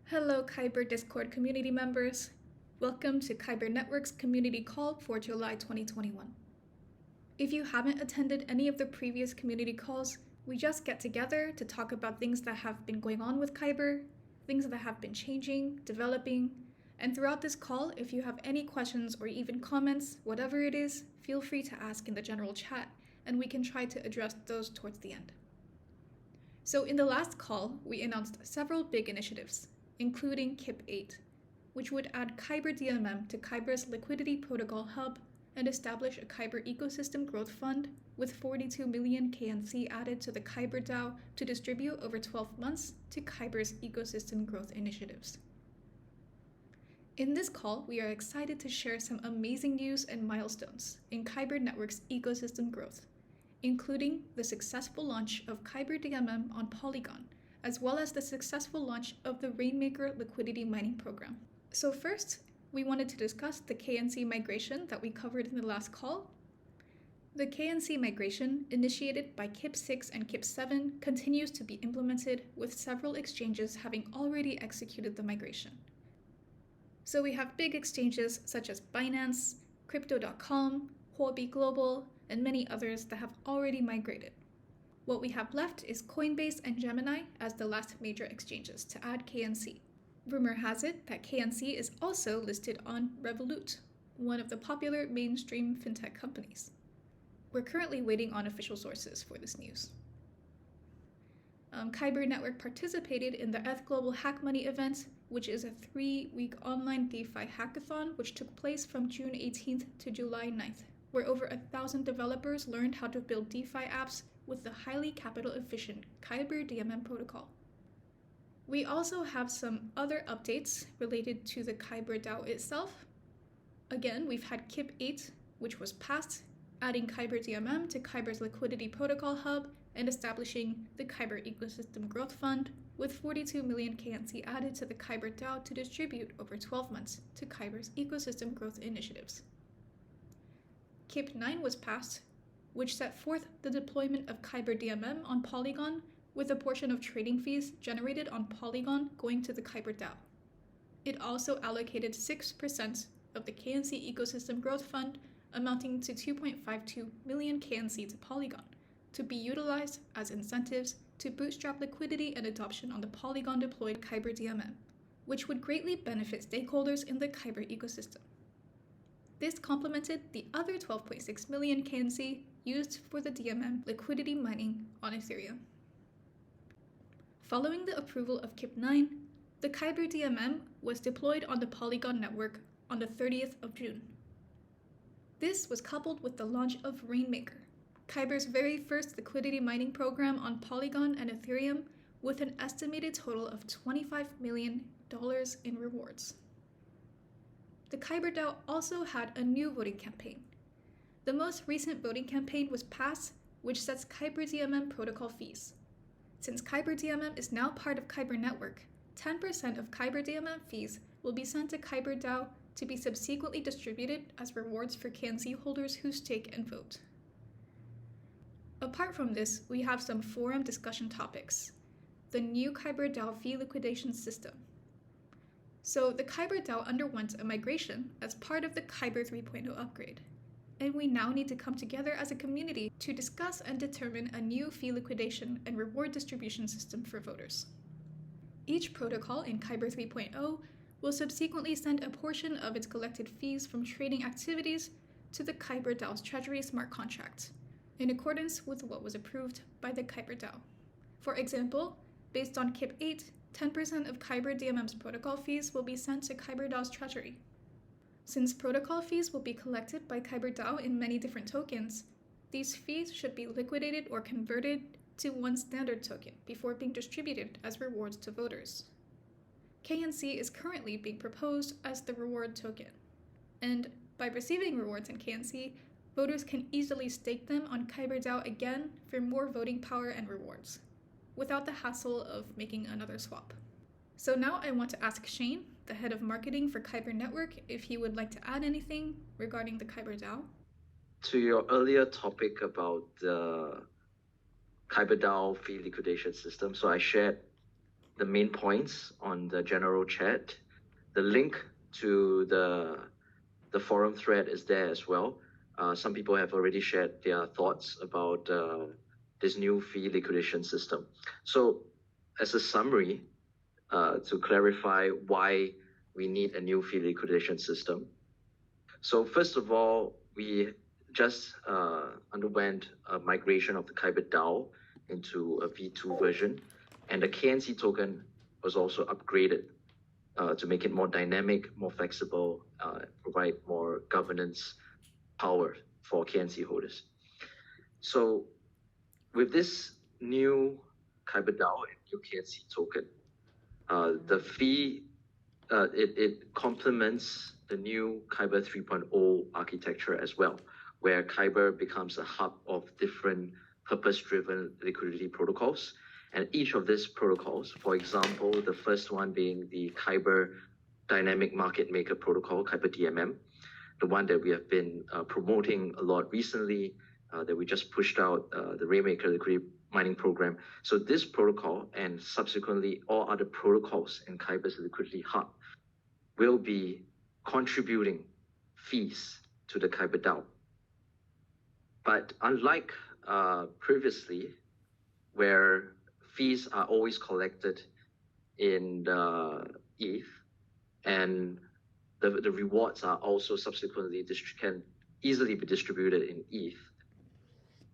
Hello Kyber Discord community members. Welcome to Kyber Network's community call for July 2021. If you haven't attended any of the previous community calls, we just get together to talk about things that have been going on with Kyber, things that have been changing, developing, and throughout this call, if you have any questions or even comments, whatever it is, feel free to ask in the general chat, and we can try to address those towards the end. So in the last call, we announced several big initiatives, including KIP8, which would add KyberDMM to Kyber's Liquidity Protocol Hub and establish a Kyber Ecosystem Growth Fund with 42 million KNC added to the KyberDAO to distribute over 12 months to Kyber's ecosystem growth initiatives. In this call, we are excited to share some amazing news and milestones in Kyber Network's ecosystem growth, including the successful launch of KyberDMM on Polygon, as well as the successful launch of the Rainmaker Liquidity Mining program. So first, we wanted to discuss the KNC migration that we covered in the last call. The KNC migration, initiated by KIP6 and KIP7, continues to be implemented, with several exchanges having already executed the migration. So we have big exchanges such as Binance, Crypto.com, Huobi Global, and many others that have already migrated. What we have left is Coinbase and Gemini as the last major exchanges to add KNC. Rumor has it that KNC is also listed on Revolut, one of the popular mainstream fintech companies. We're currently waiting on official sources for this news. Kyber Network participated in the ETHGlobal HackMoney event, which is a 3-week online DeFi hackathon which took place from June 18th to July 9th, where over 1,000 developers learned how to build DeFi apps with the highly capital-efficient KyberDMM protocol. We also have some other updates related to the KyberDAO itself. Again, we've had KIP8, which was passed, adding KyberDMM to Kyber's Liquidity Protocol Hub and establishing the Kyber Ecosystem Growth Fund, with 42 million KNC added to the KyberDAO to distribute over 12 months to Kyber's ecosystem growth initiatives. KIP9 was passed, which set forth the deployment of KyberDMM on Polygon, with a portion of trading fees generated on Polygon going to the KyberDAO. It also allocated 6% of the KNC Ecosystem Growth Fund, amounting to 2.52 million KNC to Polygon, to be utilized as incentives to bootstrap liquidity and adoption on the Polygon deployed KyberDMM, which would greatly benefit stakeholders in the Kyber ecosystem. This complemented the other 12.6 million KNC used for the DMM liquidity mining on Ethereum. Following the approval of KIP9, the KyberDMM was deployed on the Polygon network on the 30th of June. This was coupled with the launch of Rainmaker, Kyber's very first liquidity mining program on Polygon and Ethereum, with an estimated total of $25 million in rewards. The KyberDAO also had a new voting campaign. The most recent voting campaign was passed, which sets KyberDMM protocol fees. Since KyberDMM is now part of Kyber Network, 10% of KyberDMM fees will be sent to KyberDAO to be subsequently distributed as rewards for KNC holders who stake and vote. Apart from this, we have some forum discussion topics. The new KyberDAO fee liquidation system. So the KyberDAO underwent a migration as part of the Kyber 3.0 upgrade, and we now need to come together as a community to discuss and determine a new fee liquidation and reward distribution system for voters. Each protocol in Kyber 3.0 will subsequently send a portion of its collected fees from trading activities to the KyberDAO's Treasury smart contract, in accordance with what was approved by the KyberDAO. For example, based on KIP8, 10% of KyberDMM's protocol fees will be sent to KyberDAO's Treasury. Since protocol fees will be collected by KyberDAO in many different tokens, these fees should be liquidated or converted to one standard token before being distributed as rewards to voters. KNC is currently being proposed as the reward token, and by receiving rewards in KNC, voters can easily stake them on KyberDAO again for more voting power and rewards, without the hassle of making another swap. So now I want to ask Shane, the head of marketing for Kyber Network, if he would like to add anything regarding the KyberDAO. To your earlier topic about the KyberDAO fee liquidation system, so I shared the main points on the general chat. The link to the forum thread is there as well. Some people have already shared their thoughts about this new fee liquidation system. So as a summary, to clarify why we need a new fee liquidation system. So first of all, we just underwent a migration of the KyberDAO into a V2 version, and the KNC token was also upgraded to make it more dynamic, more flexible, provide more governance power for KNC holders. So with this new KyberDAO and new KNC token, the fee, it complements the new Kyber 3.0 architecture as well, where Kyber becomes a hub of different purpose-driven liquidity protocols. And each of these protocols, for example, the first one being the Kyber Dynamic Market Maker Protocol, KyberDMM, the one that we have been promoting a lot recently, that we just pushed out, the Rainmaker Liquidity Mining program. So this protocol and subsequently all other protocols in Kyber's Liquidity Hub will be contributing fees to the KyberDAO. But unlike previously, where fees are always collected in the ETH, and the rewards are also subsequently can easily be distributed in ETH,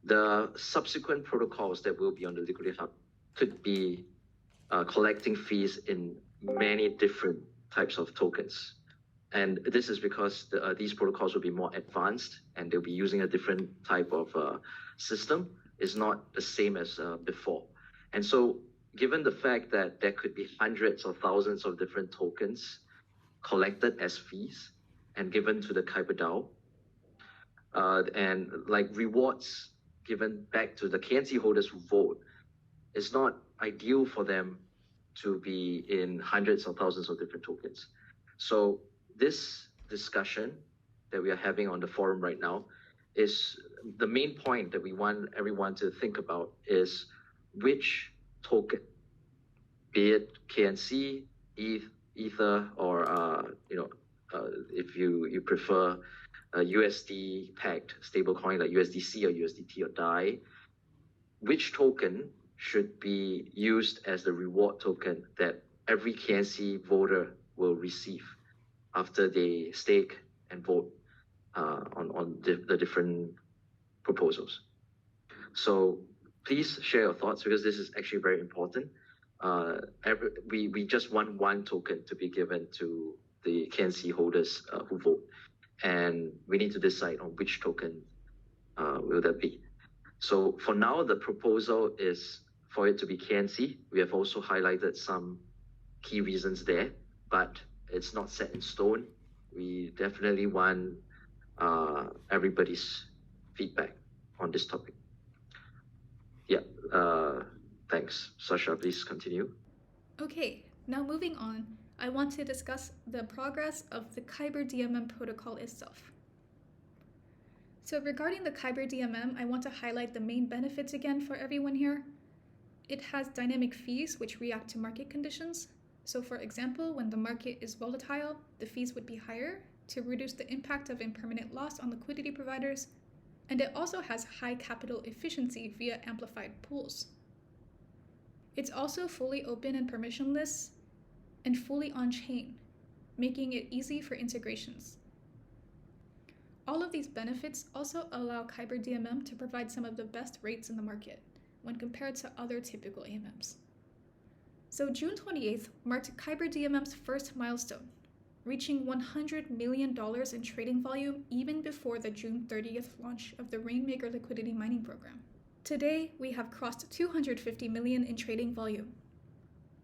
the subsequent protocols that will be on the Liquidity Hub could be collecting fees in many different types of tokens. And this is because these protocols will be more advanced and they'll be using a different type of system. It's not the same as before. And so given the fact that there could be hundreds or thousands of different tokens collected as fees and given to the KyberDAO, and like rewards given back to the KNC holders who vote, it's not ideal for them to be in hundreds or thousands of different tokens. So this discussion that we are having on the forum right now is the main point that we want everyone to think about is which token, be it KNC, ETH, Ether, or if you prefer a USD pegged stablecoin like USDC or USDT or DAI, which token should be used as the reward token that every KNC voter will receive after they stake and vote on the different proposals. So please share your thoughts because this is actually very important. We just want one token to be given to the KNC holders who vote, and we need to decide on which token will that be. So for now, the proposal is for it to be KNC. We have also highlighted some key reasons there, but it's not set in stone. We definitely want everybody's feedback on this topic. Yeah, thanks. Sasha, please continue. Okay, now moving on, I want to discuss the progress of the KyberDMM protocol itself. So regarding the KyberDMM, I want to highlight the main benefits again for everyone here. It has dynamic fees which react to market conditions. So for example, when the market is volatile, the fees would be higher to reduce the impact of impermanent loss on liquidity providers. And it also has high capital efficiency via amplified pools. It's also fully open and permissionless and fully on-chain, making it easy for integrations. All of these benefits also allow KyberDMM to provide some of the best rates in the market when compared to other typical AMMs. So June 28th marked KyberDMM's first milestone, reaching $100 million in trading volume even before the June 30th launch of the Rainmaker Liquidity Mining program. Today, we have crossed $250 million in trading volume.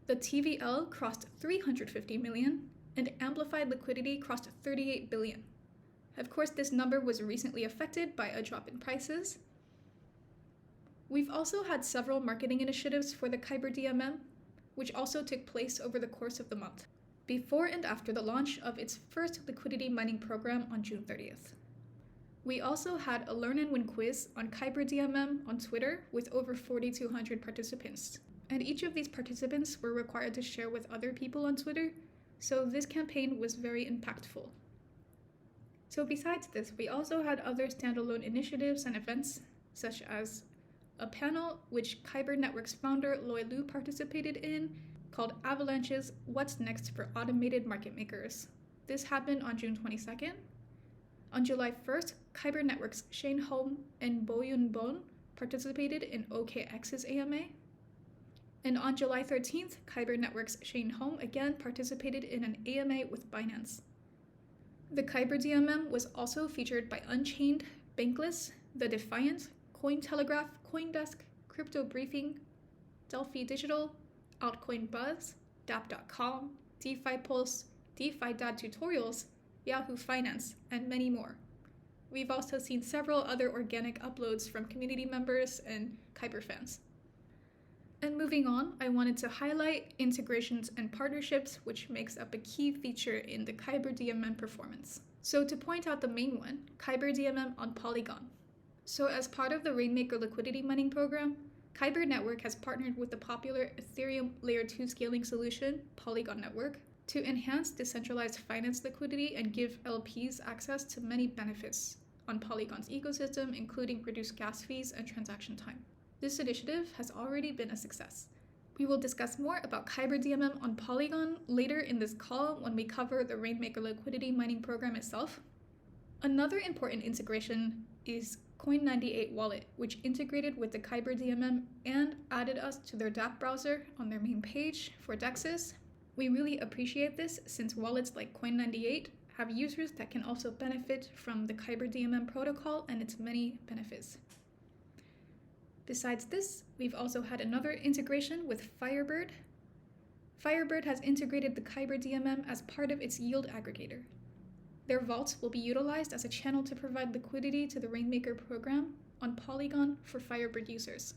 The TVL crossed $350 million, and amplified liquidity crossed $38 billion. Of course, this number was recently affected by a drop in prices. We've also had several marketing initiatives for the KyberDMM, which also took place over the course of the month, before and after the launch of its first liquidity mining program on June 30th. We also had a Learn and Win quiz on KyberDMM on Twitter with over 4,200 participants. and each of these participants were required to share with other people on Twitter, so this campaign was very impactful. So besides this, we also had other standalone initiatives and events, such as a panel which Kyber Network's founder Loy Lu participated in, called Avalanche's What's Next for Automated Market Makers. This happened on June 22nd. On July 1st, Kyber Network's Shane Holm and Boyun Bon participated in OKX's AMA. And on July 13th, Kyber Network's Shane Holm again participated in an AMA with Binance. The KyberDMM was also featured by Unchained, Bankless, The Defiant, Cointelegraph, Coindesk, Crypto Briefing, Delphi Digital, Altcoin Buzz, DApp.com, DeFi Pulse, DeFi Dad Tutorials, Yahoo Finance, and many more. We've also seen several other organic uploads from community members and Kyber fans. And moving on, I wanted to highlight integrations and partnerships, which makes up a key feature in the KyberDMM performance. So to point out the main one, KyberDMM on Polygon. So as part of the Rainmaker Liquidity Mining program, Kyber Network has partnered with the popular Ethereum Layer 2 scaling solution, Polygon Network, to enhance decentralized finance liquidity and give LPs access to many benefits on Polygon's ecosystem, including reduced gas fees and transaction time. This initiative has already been a success. We will discuss more about KyberDMM on Polygon later in this call when we cover the Rainmaker Liquidity Mining program itself. Another important integration is Coin98 Wallet, which integrated with the KyberDMM and added us to their DApp browser on their main page for DEXs. We really appreciate this since wallets like Coin98 have users that can also benefit from the KyberDMM protocol and its many benefits. Besides this, we've also had another integration with Firebird. Firebird has integrated the KyberDMM as part of its yield aggregator. Their vaults will be utilized as a channel to provide liquidity to the Rainmaker program on Polygon for Firebird users.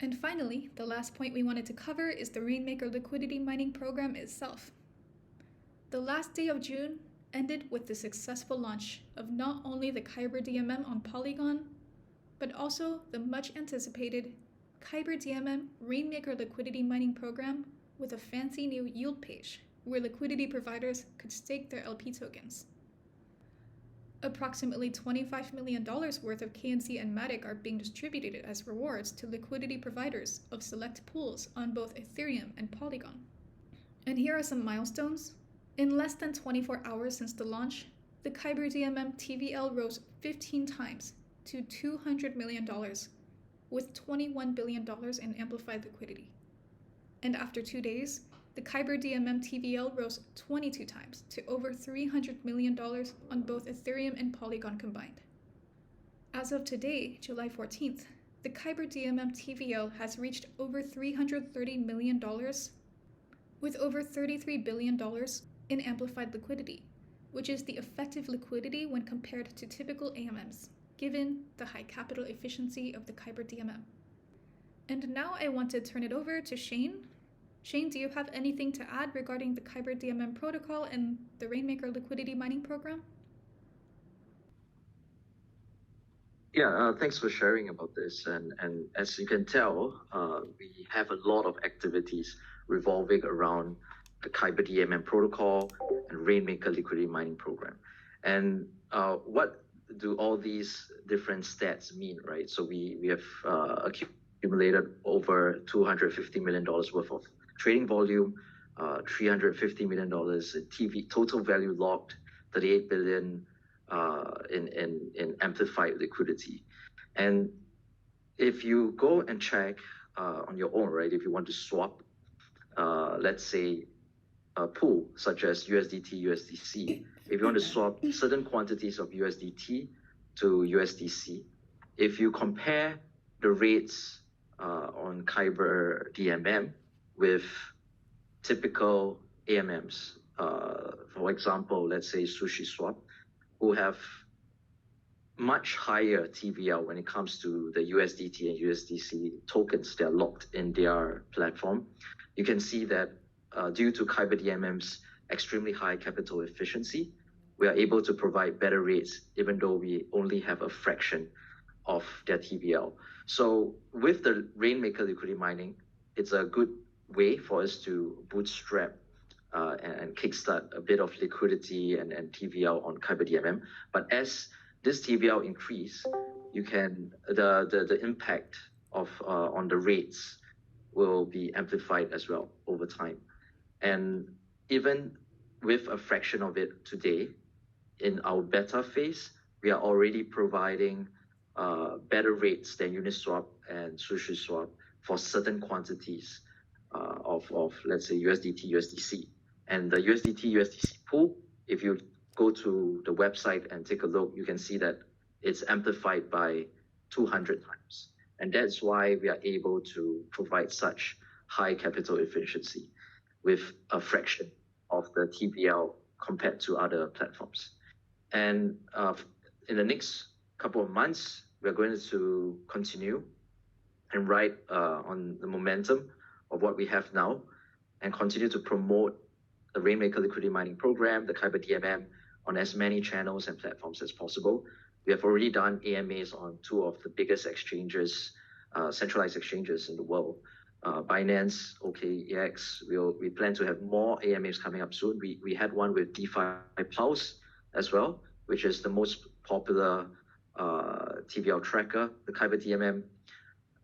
And finally, the last point we wanted to cover is the Rainmaker Liquidity Mining program itself. The last day of June ended with the successful launch of not only the KyberDMM on Polygon, but also the much anticipated KyberDMM Rainmaker Liquidity Mining program with a fancy new yield page where liquidity providers could stake their LP tokens. Approximately $25 million worth of KNC and Matic are being distributed as rewards to liquidity providers of select pools on both Ethereum and Polygon. And here are some milestones. In less than 24 hours since the launch, the KyberDMM TVL rose 15 times to $200 million, with $21 billion in amplified liquidity. And after 2 days, the KyberDMM TVL rose 22 times to over $300 million on both Ethereum and Polygon combined. As of today, July 14th, the KyberDMM TVL has reached over $330 million, with over $33 billion in amplified liquidity, which is the effective liquidity when compared to typical AMMs, given the high capital efficiency of the KyberDMM. And now I want to turn it over to Shane. Shane, do you have anything to add regarding the KyberDMM protocol and the Rainmaker Liquidity Mining program? Yeah, thanks for sharing about this. And as you can tell, we have a lot of activities revolving around the KyberDMM protocol and Rainmaker Liquidity Mining program. And what do all these different stats mean, right? So we have accumulated over $250 million worth of trading volume, $350 million in total value locked, $38 billion in amplified liquidity. And if you go and check on your own, right, if you want to swap, let's say, a pool such as USDT, USDC, if you want to swap certain quantities of USDT to USDC, if you compare the rates on KyberDMM with typical AMMs, for example, let's say SushiSwap, who have much higher TVL when it comes to the USDT and USDC tokens that are locked in their platform, you can see that due to KyberDMM's extremely high capital efficiency, we are able to provide better rates, even though we only have a fraction of their TVL. So with the Rainmaker Liquidity Mining, it's a good way for us to bootstrap and kickstart a bit of liquidity and TVL on KyberDMM. But as this TVL increase, the impact of on the rates will be amplified as well over time. And even with a fraction of it today, in our beta phase, we are already providing better rates than Uniswap and SushiSwap for certain quantities of let's say USDT, USDC. And the USDT, USDC pool, if you go to the website and take a look, you can see that it's amplified by 200 times. And that's why we are able to provide such high capital efficiency with a fraction of the TVL compared to other platforms. And in the next couple of months, we're going to continue and ride on the momentum of what we have now and continue to promote the Rainmaker Liquidity Mining program, the KyberDMM, on as many channels and platforms as possible. We have already done AMAs on two of the biggest exchanges, centralized exchanges in the world, Binance, OKEX. We plan to have more AMAs coming up soon. We had one with DeFi Pulse as well, which is the most popular TVL tracker. The KyberDMM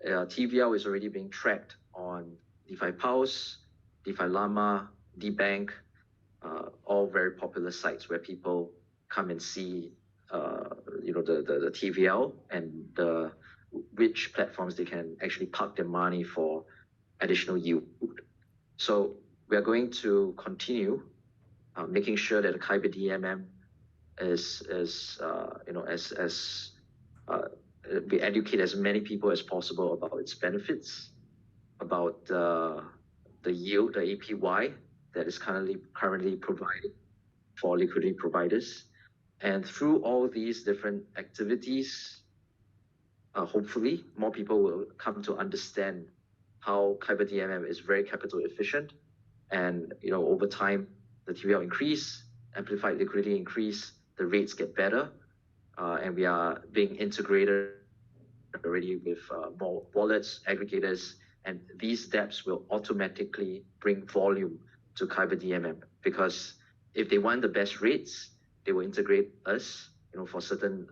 TVL is already being tracked on DeFi Pulse, DeFi Llama, DBank, all very popular sites where people come and see the TVL and which platforms they can actually park their money for additional yield. So we are going to continue making sure that the KyberDMM we educate as many people as possible about its benefits, about the yield, the APY that is currently provided for liquidity providers. And through all these different activities, hopefully more people will come to understand how KyberDMM is very capital efficient. And over time, the TVL increase, amplified liquidity increase, the rates get better, and we are being integrated already with more wallets, aggregators, and these DApps will automatically bring volume to KyberDMM, because if they want the best rates, they will integrate us, for certain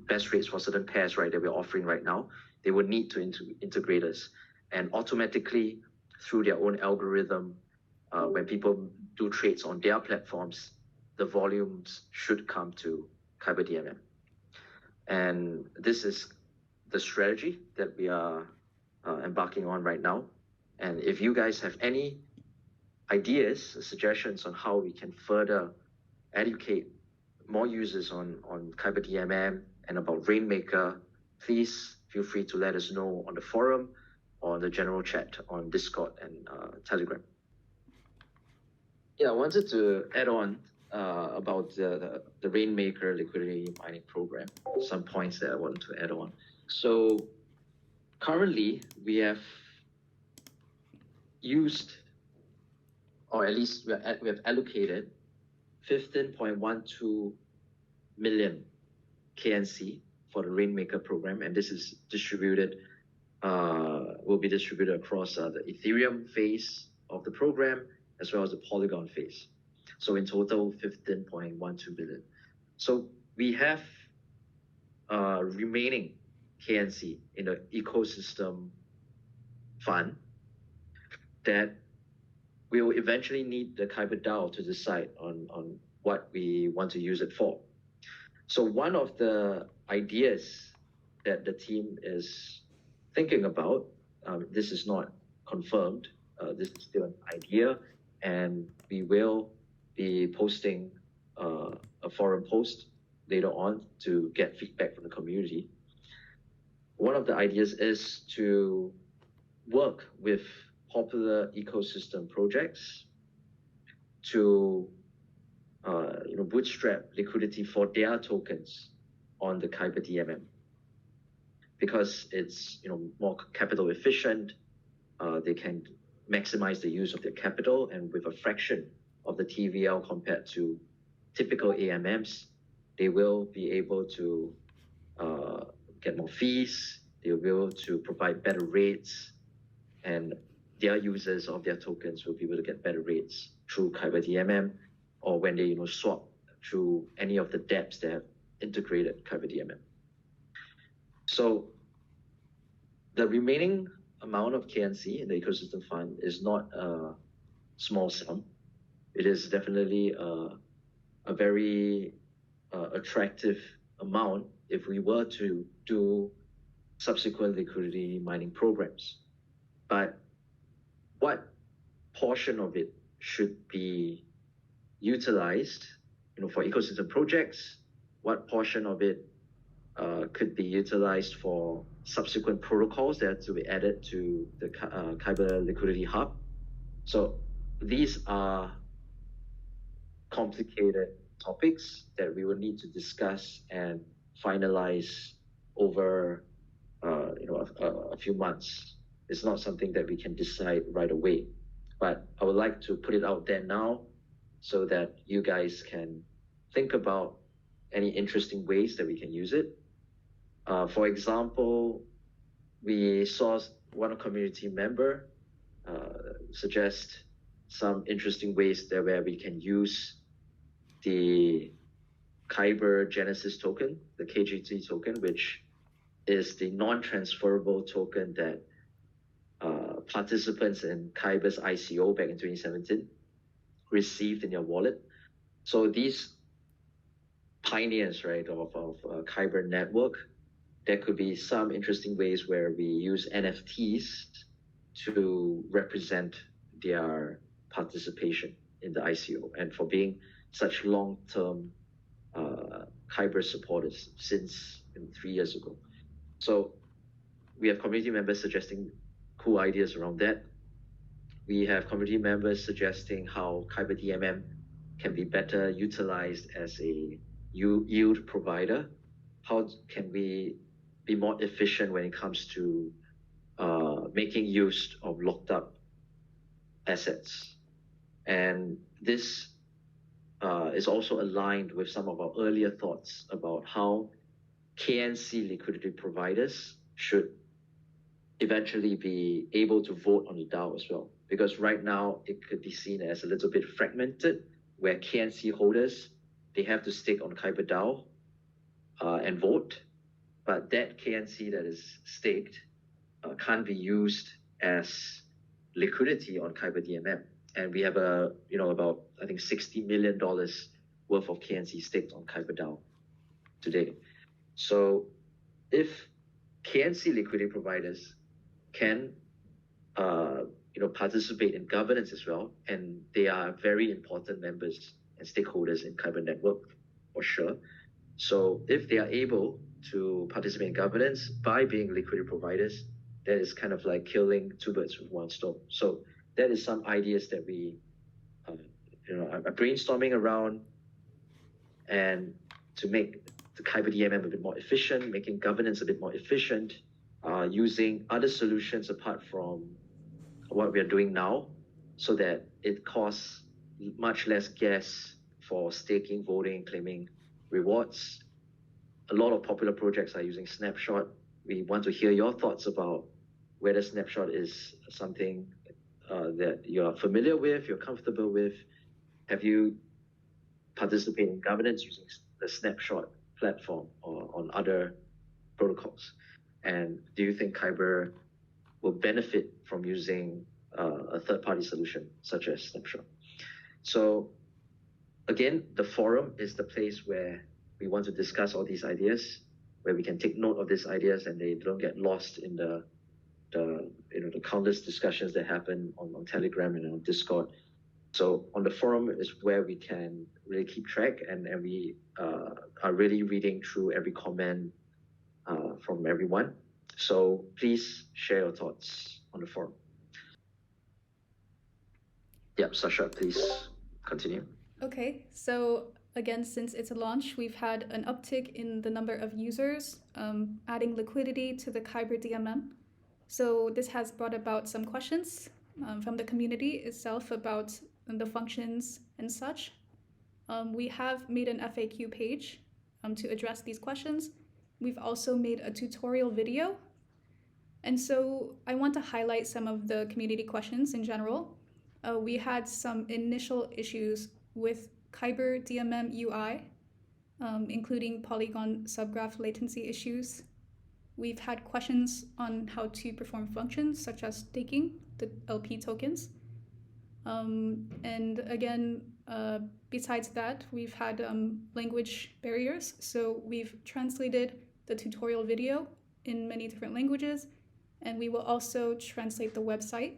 best rates for certain pairs, right, that we're offering right now. They would need to integrate us, and automatically through their own algorithm, when people do trades on their platforms, the volumes should come to KyberDMM. And this is the strategy that we are embarking on right now. And if you guys have any ideas, suggestions on how we can further educate more users on KyberDMM and about Rainmaker, please feel free to let us know on the forum or on the general chat on Discord and Telegram. Yeah, I wanted to add on about the Rainmaker Liquidity Mining program, some points that I want to add on. So currently we have used, or at least we have allocated 15.12 million KNC for the Rainmaker program, and this is distributed, will be distributed across the Ethereum phase of the program as well as the Polygon phase. So in total, 15.12 billion. So we have remaining KNC in the ecosystem fund that we will eventually need the KyberDAO to decide on what we want to use it for. So one of the ideas that the team is thinking about, this is not confirmed, this is still an idea, and we will be posting a forum post later on to get feedback from the community. One of the ideas is to work with popular ecosystem projects to bootstrap liquidity for their tokens on the KyberDMM, because it's more capital efficient. They can maximize the use of their capital, and with a fraction of the TVL compared to typical AMMs, they will be able to get more fees. They will be able to provide better rates, and their users of their tokens will be able to get better rates through KyberDMM, or when they swap through any of the DApps that have integrated KyberDMM. So the remaining amount of KNC in the ecosystem fund is not a small sum. It is definitely a very attractive amount if we were to do subsequent liquidity mining programs. But what portion of it should be utilized, for ecosystem projects? What portion of it could be utilized for subsequent protocols that have to be added to the Kyber Liquidity Hub? So these are complicated topics that we will need to discuss and finalize over a few months. It's not something that we can decide right away, but I would like to put it out there now so that you guys can think about any interesting ways that we can use it. For example, we saw one community member suggest some interesting ways there where we can use the Kyber Genesis token, the KGT token, which is the non-transferable token that participants in Kyber's ICO back in 2017 received in their wallet. So these pioneers, right, of Kyber network, there could be some interesting ways where we use NFTs to represent their participation in the ICO and for being such long-term Kyber supporters since 3 years ago. So we have community members suggesting cool ideas around that. We have community members suggesting how KyberDMM can be better utilized as a yield provider. How can we be more efficient when it comes to making use of locked up assets? And this is also aligned with some of our earlier thoughts about how KNC liquidity providers should eventually be able to vote on the DAO as well. Because right now it could be seen as a little bit fragmented, where KNC holders, they have to stick on KyberDAO and vote. But that KNC that is staked can't be used as liquidity on KyberDMM. And we have about, I think, $60 million worth of KNC staked on KyberDAO today. So if KNC liquidity providers can participate in governance as well, and they are very important members and stakeholders in Kyber network for sure. So if they are able to participate in governance by being liquidity providers, that is kind of like killing two birds with one stone. So that is some ideas that we are brainstorming around, and to make the KyberDMM a bit more efficient, making governance a bit more efficient, using other solutions apart from what we are doing now, so that it costs much less gas for staking, voting, claiming rewards. A lot of popular projects are using Snapshot. We want to hear your thoughts about whether Snapshot is something that you're familiar with, you're comfortable with. Have you participated in governance using the Snapshot platform or on other protocols? And do you think Kyber will benefit from using a third-party solution such as Snapshot? So again, the forum is the place where we want to discuss all these ideas, where we can take note of these ideas and they don't get lost in the countless discussions that happen on Telegram and on Discord. So on the forum is where we can really keep track, and we are really reading through every comment from everyone. So please share your thoughts on the forum. Yeah, Sasha, please continue. Okay, so again, since it's a launch, we've had an uptick in the number of users adding liquidity to the KyberDMM. So this has brought about some questions from the community itself about the functions and such. We have made an FAQ page to address these questions. We've also made a tutorial video And so I want to highlight some of the community questions in general. We had some initial issues with KyberDMM UI, including Polygon subgraph latency issues. We've had questions on how to perform functions such as staking the LP tokens. And again, besides that, we've had language barriers. So we've translated the tutorial video in many different languages, and we will also translate the website.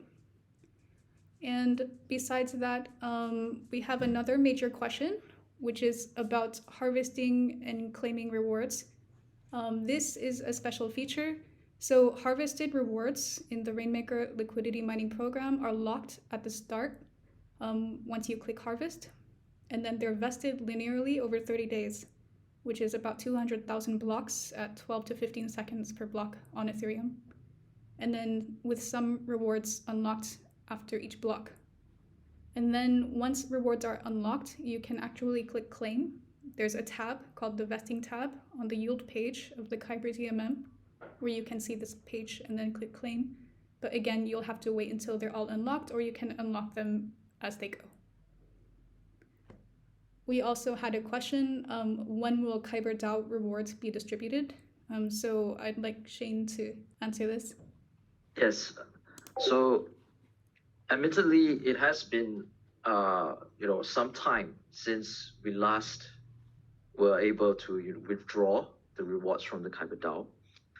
And besides that, we have another major question, which is about harvesting and claiming rewards. This is a special feature. So harvested rewards in the Rainmaker Liquidity Mining program are locked at the start once you click harvest, and then they're vested linearly over 30 days, which is about 200,000 blocks at 12 to 15 seconds per block on Ethereum. And then with some rewards unlocked after each block. And then once rewards are unlocked, you can actually click claim. There's a tab called the vesting tab on the yield page of the KyberDMM, where you can see this page and then click claim. But again, you'll have to wait until they're all unlocked, or you can unlock them as they go. We also had a question, when will KyberDAO rewards be distributed? So I'd like Shane to answer this. Yes. So admittedly, it has been some time since we last were able to withdraw the rewards from the KyberDAO.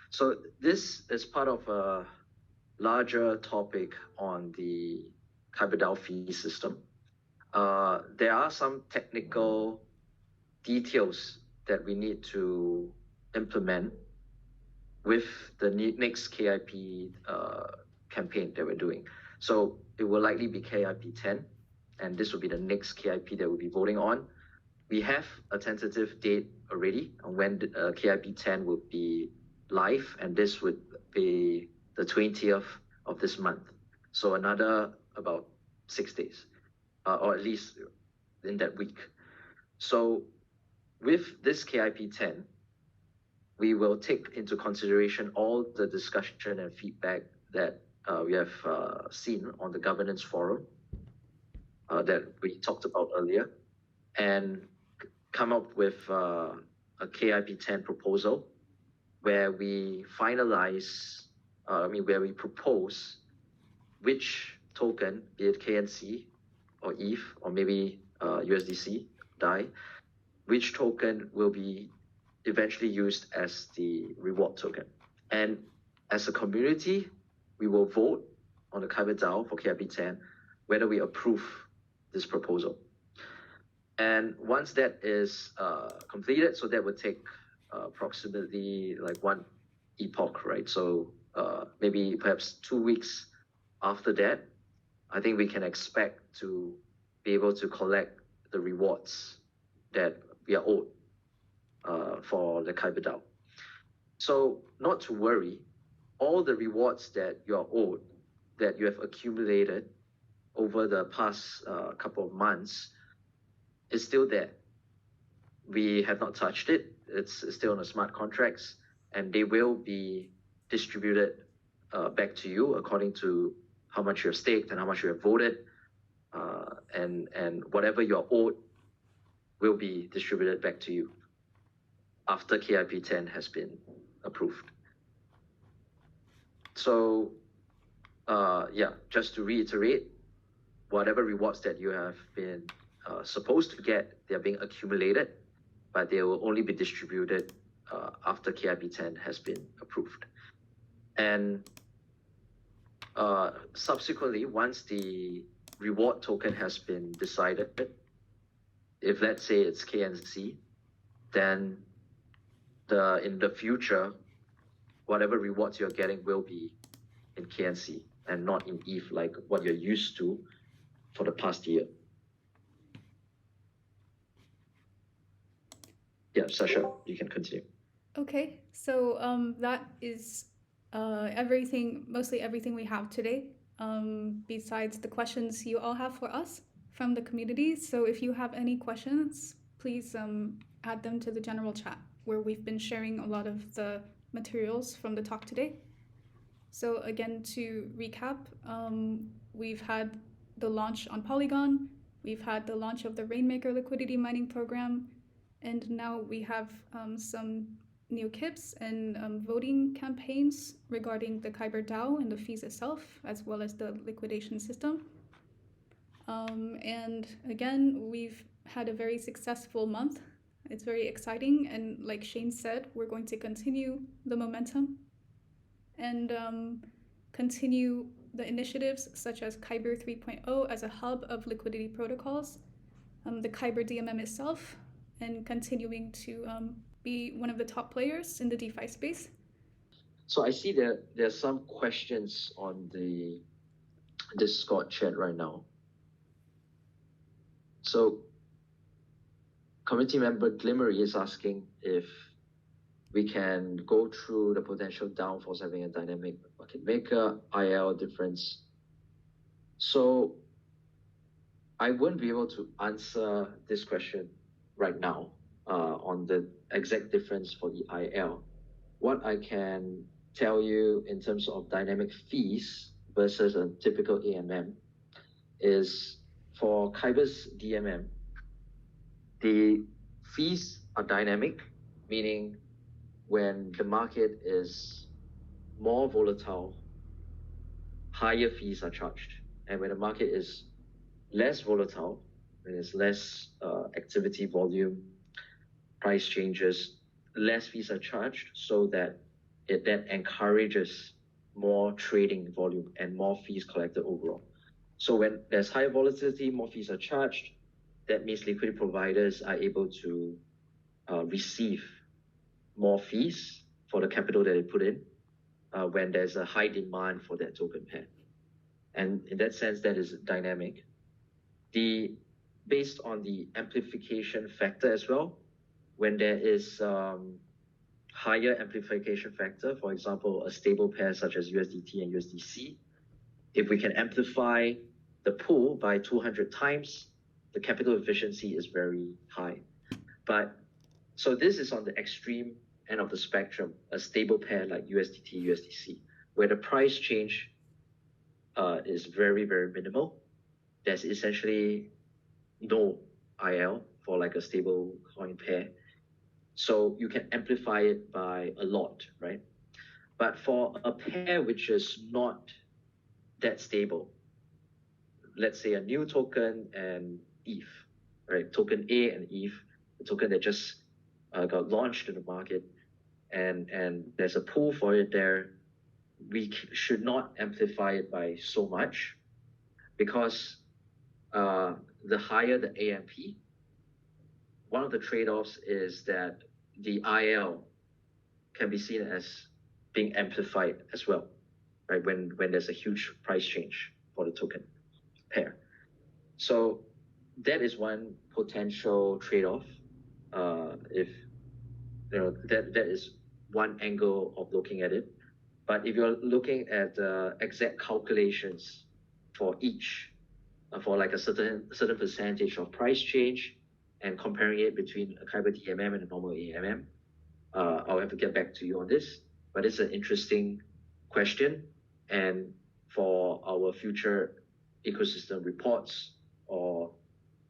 So this is part of a larger topic on the KyberDAO fee system. There are some technical details that we need to implement with the next KIP campaign that we're doing. So it will likely be KIP 10, and this will be the next KIP that we'll be voting on. We have a tentative date already on when KIP 10 will be live, and this would be the 20th of this month. So another about 6 days, or at least in that week. So with this KIP 10, we will take into consideration all the discussion and feedback that we have seen on the governance forum that we talked about earlier, and come up with a KIP 10 proposal where we finalize, where we propose which token, be it KNC or ETH or maybe USDC, DAI, which token will be eventually used as the reward token. And as a community, we will vote on the KyberDAO for KIP 10 whether we approve this proposal. And once that is completed, so that would take approximately like one epoch, right? So maybe perhaps 2 weeks after that, I think we can expect to be able to collect the rewards that we are owed for the KyberDAO. So not to worry, all the rewards that you are owed, that you have accumulated over the past couple of months, is still there. We have not touched it. It's still on the smart contracts, and they will be distributed back to you according to how much you have staked and how much you have voted, and whatever you are owed will be distributed back to you after KIP 10 has been approved. So just to reiterate, whatever rewards that you have been supposed to get, they are being accumulated, but they will only be distributed after KIP 10 has been approved. And subsequently, once the reward token has been decided, if let's say it's KNC, then in the future, whatever rewards you're getting will be in KNC and not in ETH like what you're used to for the past year. Yeah, Sasha, you can continue. Okay, so that is mostly everything we have today, besides the questions you all have for us from the community. So if you have any questions, please add them to the general chat where we've been sharing a lot of the materials from the talk today. So again, to recap, we've had the launch on Polygon, we've had the launch of the Rainmaker Liquidity Mining program, and now we have some new KIPs and voting campaigns regarding the KyberDAO and the fees itself, as well as the liquidation system. And again, we've had a very successful month. It's very exciting, and like Shane said, we're going to continue the momentum and continue the initiatives such as Kyber 3.0 as a hub of liquidity protocols, the KyberDMM itself, and continuing to be one of the top players in the DeFi space. So I see that there's some questions on the Discord chat right now. So community member Glimmery is asking if we can go through the potential downfalls having a dynamic market maker, IL difference. So I wouldn't be able to answer this question right now on the exact difference for the IL. What I can tell you in terms of dynamic fees versus a typical AMM is for Kyber's DMM, the fees are dynamic, meaning when the market is more volatile, higher fees are charged. And when the market is less volatile, when there's less activity volume, price changes, less fees are charged, so that it then encourages more trading volume and more fees collected overall. So when there's higher volatility, more fees are charged. That means liquidity providers are able to receive more fees for the capital that they put in when there's a high demand for that token pair. And in that sense, that is dynamic. Based on the amplification factor as well, when there is higher amplification factor, for example, a stable pair such as USDT and USDC, if we can amplify the pool by 200 times, the capital efficiency is very high. But so this is on the extreme end of the spectrum, a stable pair like USDT, USDC, where the price change is very, very minimal. There's essentially no IL for like a stable coin pair. So you can amplify it by a lot, right? But for a pair which is not that stable, let's say a new token and ETH, right? Token A and ETH, the token that just got launched in the market, and there's a pool for it there, we should not amplify it by so much, because the higher the AMP, one of the trade-offs is that the IL can be seen as being amplified as well, right? When there's a huge price change for the token pair. So that is one potential trade-off. If you know, that is one angle of looking at it. But if you're looking at exact calculations for each, for like a certain percentage of price change, and comparing it between a KyberDMM and a normal AMM, I'll have to get back to you on this. But it's an interesting question, and for our future ecosystem reports or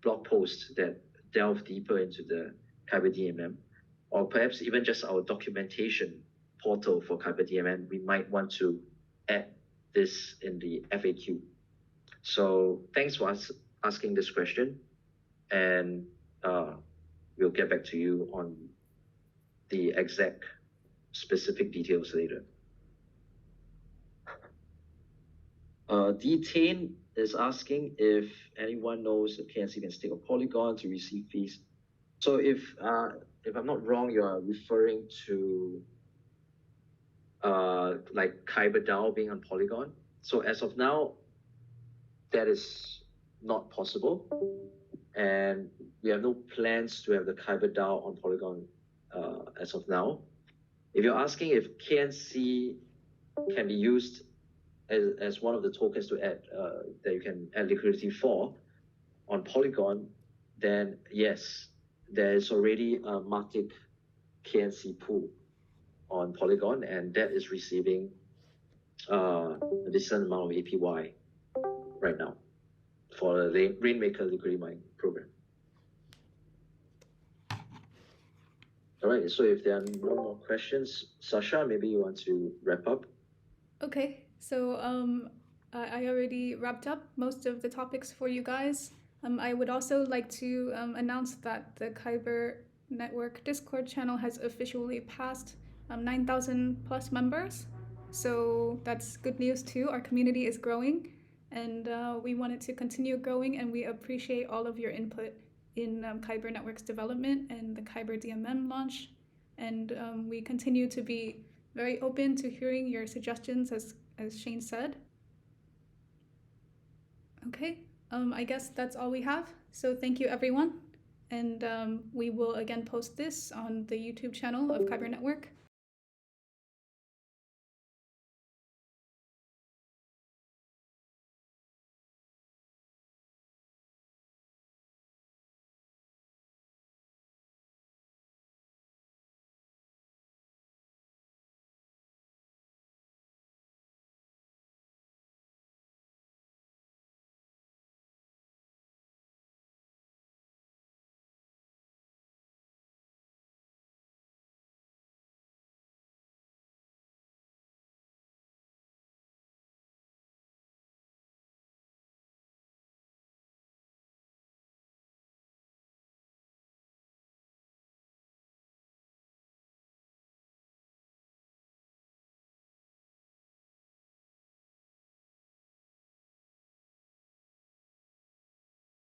blog posts that delve deeper into the KyberDMM, or perhaps even just our documentation portal for KyberDMM, we might want to add this in the FAQ. So thanks for asking this question, and we'll get back to you on the exact specific details later. Detain is asking if anyone knows if KNC can stake a Polygon to receive fees. So if I'm not wrong, you are referring to like KyberDAO being on Polygon. So as of now, that is not possible, and we have no plans to have the KyberDAO on Polygon as of now. If you're asking if KNC can be used as one of the tokens to add that you can add liquidity for on Polygon, then yes, there is already a Matic KNC pool on Polygon, and that is receiving a decent amount of APY right now for the Rainmaker Liquidity Mining program. All right, so if there are no more questions, Sasha, maybe you want to wrap up? Okay, so I already wrapped up most of the topics for you guys. I would also like to announce that the Kyber Network Discord channel has officially passed 9,000 plus members. So that's good news too. Our community is growing, and we want it to continue growing, and we appreciate all of your input in Kyber Network's development and the KyberDMM launch. And we continue to be very open to hearing your suggestions, as Shane said. Okay, I guess that's all we have. So thank you, everyone. And we will again post this on the YouTube channel of Kyber Network.